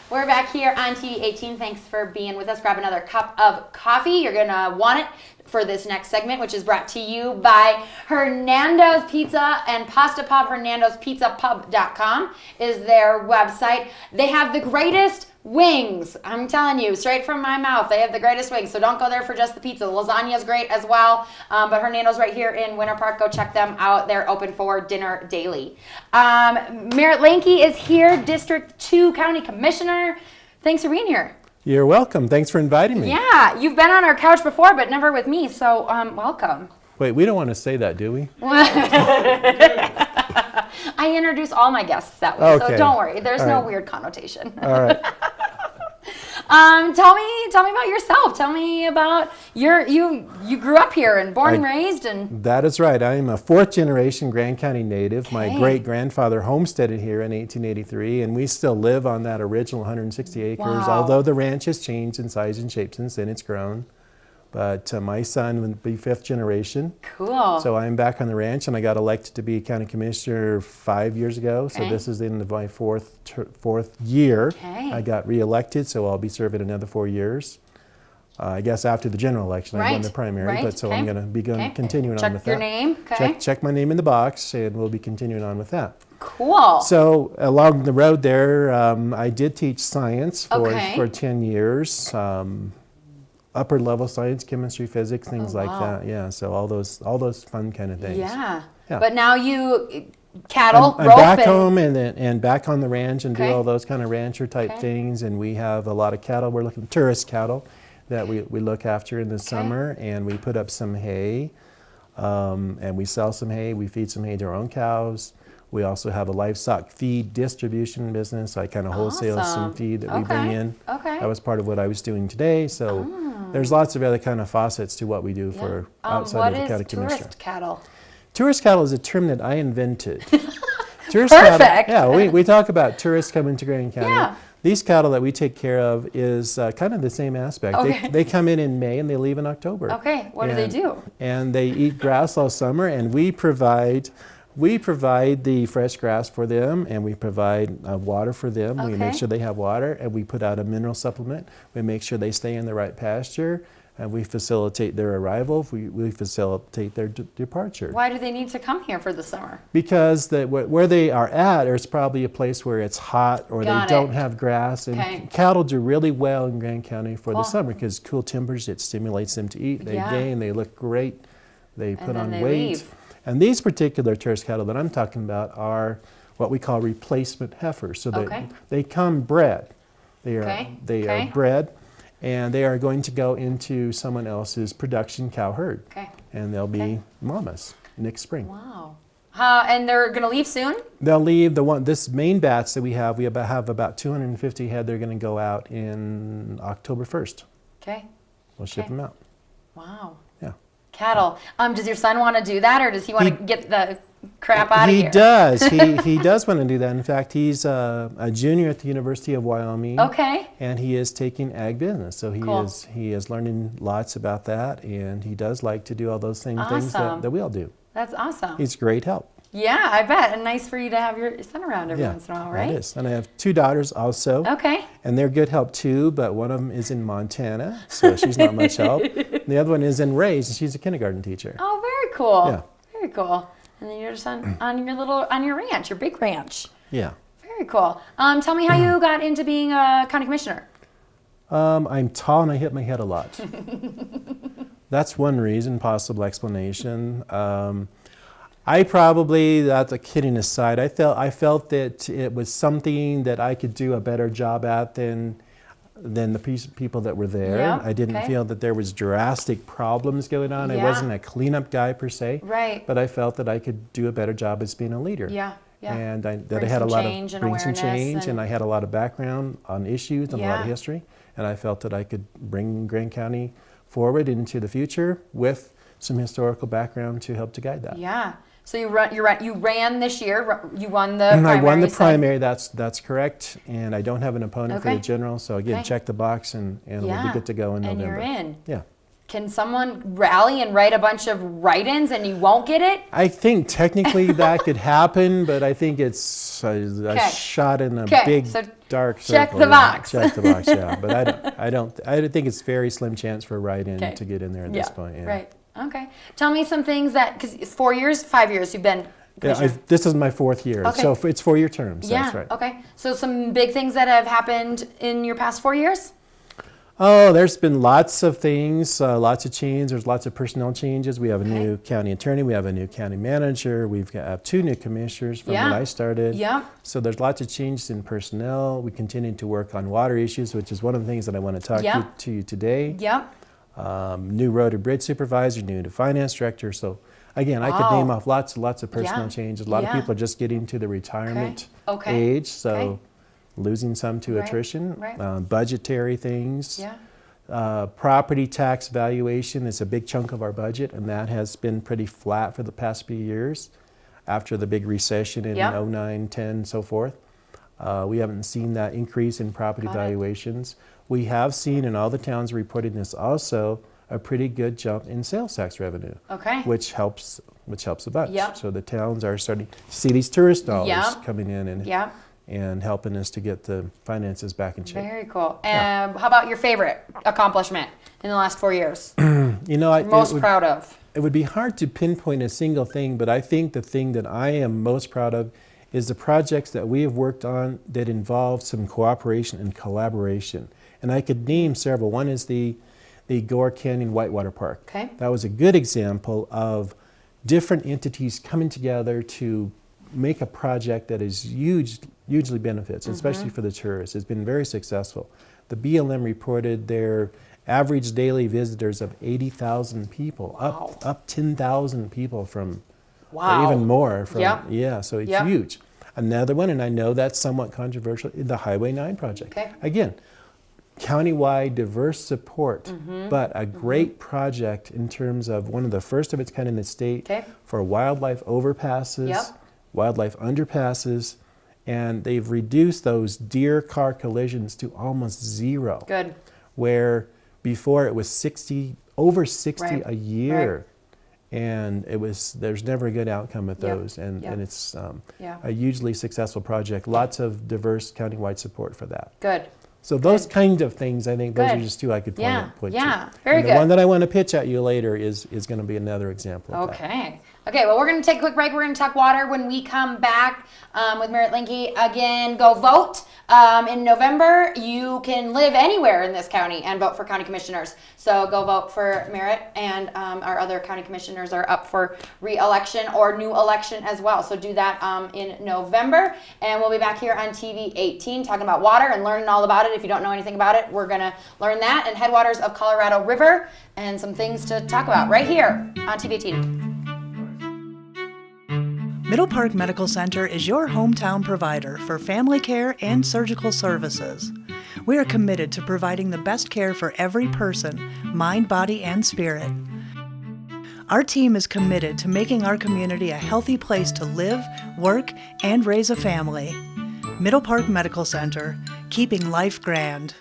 We're back here on TV18. Thanks for being with us. Grab another cup of coffee. You're going to want it for this next segment, which is brought to you by Hernando's Pizza and Pasta Pub. HernandosPizzaPub.com is their website. They have the greatest wings. I'm telling you, straight from my mouth, they have the greatest wings. So don't go there for just the pizza. The lasagna is great as well. But Hernando's right here in Winter Park. Go check them out. They're open for dinner daily. Merrit Linke is here, District 2 County Commissioner. Thanks for being here. You're welcome. Thanks for inviting me. Yeah, you've been on our couch before, but never with me. So welcome. Wait, we don't want to say that, do we? I introduce all my guests that way, Okay. so don't worry. There's All no right. weird connotation. All right. Tell me about yourself. Tell me about you grew up here and born and raised and. That is right. I am a fourth-generation Grand County native. My great-grandfather homesteaded here in 1883, and we still live on that original 160 acres. Wow. Although the ranch has changed in size and shape since then, it's grown. But my son would be fifth generation. Cool. So I'm back on the ranch, and I got elected to be county commissioner 5 years ago. So Okay. this is in my fourth year. Okay. I got reelected, so I'll be serving another 4 years. I guess after the general election, I won the primary, but so I'm going to be continuing on with that. Check your name. Okay. Check my name in the box, and we'll be continuing on with that. Cool. So along the road there, I did teach science for 10 years. Upper level science, chemistry, physics, things like that. Yeah, so all those fun kind of things. Yeah. Yeah. But now you cattle, I'm rope, back and home and back on the ranch and do Okay. all those kind of rancher type things. And we have a lot of cattle. We're looking tourist cattle that we look after in the summer, and we put up some hay, and we sell some hay. We feed some hay to our own cows. We also have a livestock feed distribution business. I kind of wholesale some feed that we bring in. Okay. That was part of what I was doing today. So there's lots of other kind of facets to what we do for outside of the county commissioner. What is tourist cattle? Tourist cattle is a term that I invented. Perfect. Cattle, yeah, we talk about tourists coming to Grand County. Yeah. These cattle that we take care of is kind of the same aspect. Okay. They come in May and they leave in October. Okay. What do they do? And they eat grass all summer, and we provide the fresh grass for them, and we provide water for them. We make sure they have water, and we put out a mineral supplement. We make sure they stay in the right pasture, and we facilitate their arrival. We facilitate their departure. Why do they need to come here for the summer? Because where they are at is probably a place where it's hot or Got they it. don't have grass. And Okay. cattle do really well in Grand County for the summer because cool temperatures, it stimulates them to eat. They gain, they look great, they put on they weight. leave. And these particular tourist cattle that I'm talking about are what we call replacement heifers. So they come bred. They are bred, and they are going to go into someone else's production cow herd. Okay. And they'll be mamas next spring. Wow. And they're going to leave soon? They'll leave this main batch that we have about 250 head. They're going to go out in October 1st. Okay. We'll ship them out. Wow. Yeah. Cattle. Does your son want to do that, or does he want to get the crap out of here? He does. He does want to do that. In fact, he's a junior at the University of Wyoming. Okay. And he is taking ag business. So he is learning lots about that, and he does like to do all those same things that we all do. That's awesome. He's great help. Yeah, I bet. And nice for you to have your son around every once in a while, right? It is. And I have 2 daughters also. Okay. And they're good help too, but one of them is in Montana, so she's not much help. The other one is in Rays, and she's a kindergarten teacher. Oh, very cool. Yeah. Very cool. And then you're just on your ranch, your big ranch. Yeah. Very cool. Tell me how you got into being a county commissioner. I'm tall and I hit my head a lot. That's one reason, possible explanation. That's a kidding aside. I felt that it was something that I could do a better job at than the people that were there. Yeah, I didn't feel that there was drastic problems going on. Yeah. I wasn't a cleanup guy per se. Right. But I felt that I could do a better job as being a leader. Yeah. Yeah. And I Bring had a some lot change of and bring some change, awareness and I had a lot of background on issues and a lot of history, and I felt that I could bring Grand County forward into the future with some historical background to help to guide that. Yeah. So you ran this year. You won the primary. I won the primary. That's correct. And I don't have an opponent for the general. So again, check the box, and we'll be good to go in November. And you're in. Yeah. can someone rally and write a bunch of write-ins and you won't get it? I think technically that could happen, but I think it's a shot in a big dark circle. Check the box. Check the box, yeah. But I think it's very slim chance for a write-in to get in there at this point. Yeah. Right. Okay. Tell me some things that, because 4 years, 5 years you've been commissioner. Yeah, this is my 4th year, so it's 4-year terms. Yeah. That's right. Okay. So some big things that have happened in your past 4 years? Oh, there's been lots of things, lots of change. There's lots of personnel changes. We have a new county attorney. We have a new county manager. We've got 2 new commissioners from when I started. Yeah. So there's lots of changes in personnel. We continue to work on water issues, which is one of the things that I want to talk to you today. Yep. New road and bridge supervisor, new finance director. So again, I could name off lots of personnel changes. A lot of people are just getting to the retirement age. So. Losing some to attrition, budgetary things, property tax valuation is a big chunk of our budget, and that has been pretty flat for the past few years after the big recession in 09, 10, so forth. We haven't seen that increase in property valuations. We have seen in all the towns reporting this also a pretty good jump in sales tax revenue, which helps a bunch. So the towns are starting to see these tourist dollars coming in and helping us to get the finances back in shape. Very cool. And how about your favorite accomplishment in the last 4 years? You know, most proud of? It would be hard to pinpoint a single thing, but I think the thing that I am most proud of is the projects that we have worked on that involve some cooperation and collaboration. And I could name several. One is the Gore Canyon Whitewater Park. That was a good example of different entities coming together to make a project that is hugely benefits, especially for the tourists. It's been very successful. The BLM reported their average daily visitors of 80,000 people, up 10,000 people from, or even more from, so it's huge. Another one, and I know that's somewhat controversial, the Highway 9 project. Again, countywide diverse support, but a great project in terms of one of the first of its kind in the state for wildlife overpasses, wildlife underpasses, and they've reduced those deer car collisions to almost zero. Good. Where before it was over 60 a year, and there's never a good outcome with those, and it's a hugely successful project. Lots of diverse countywide support for that. Good. So those kind of things, I think those are just 2 I could point to. Very good. The one that I want to pitch at you later is going to be another example of that. Okay, well, we're going to take a quick break. We're going to talk water when we come back with Merrit Linke. Again, go vote. In November, you can live anywhere in this county and vote for county commissioners. So go vote for Merrit, and our other county commissioners are up for re-election or new election as well. So do that in November. And we'll be back here on TV 18 talking about water and learning all about it. If you don't know anything about it, we're going to learn that and headwaters of Colorado River and some things to talk about right here on TV 18. Middle Park Medical Center is your hometown provider for family care and surgical services. We are committed to providing the best care for every person, mind, body, and spirit. Our team is committed to making our community a healthy place to live, work, and raise a family. Middle Park Medical Center, keeping life grand.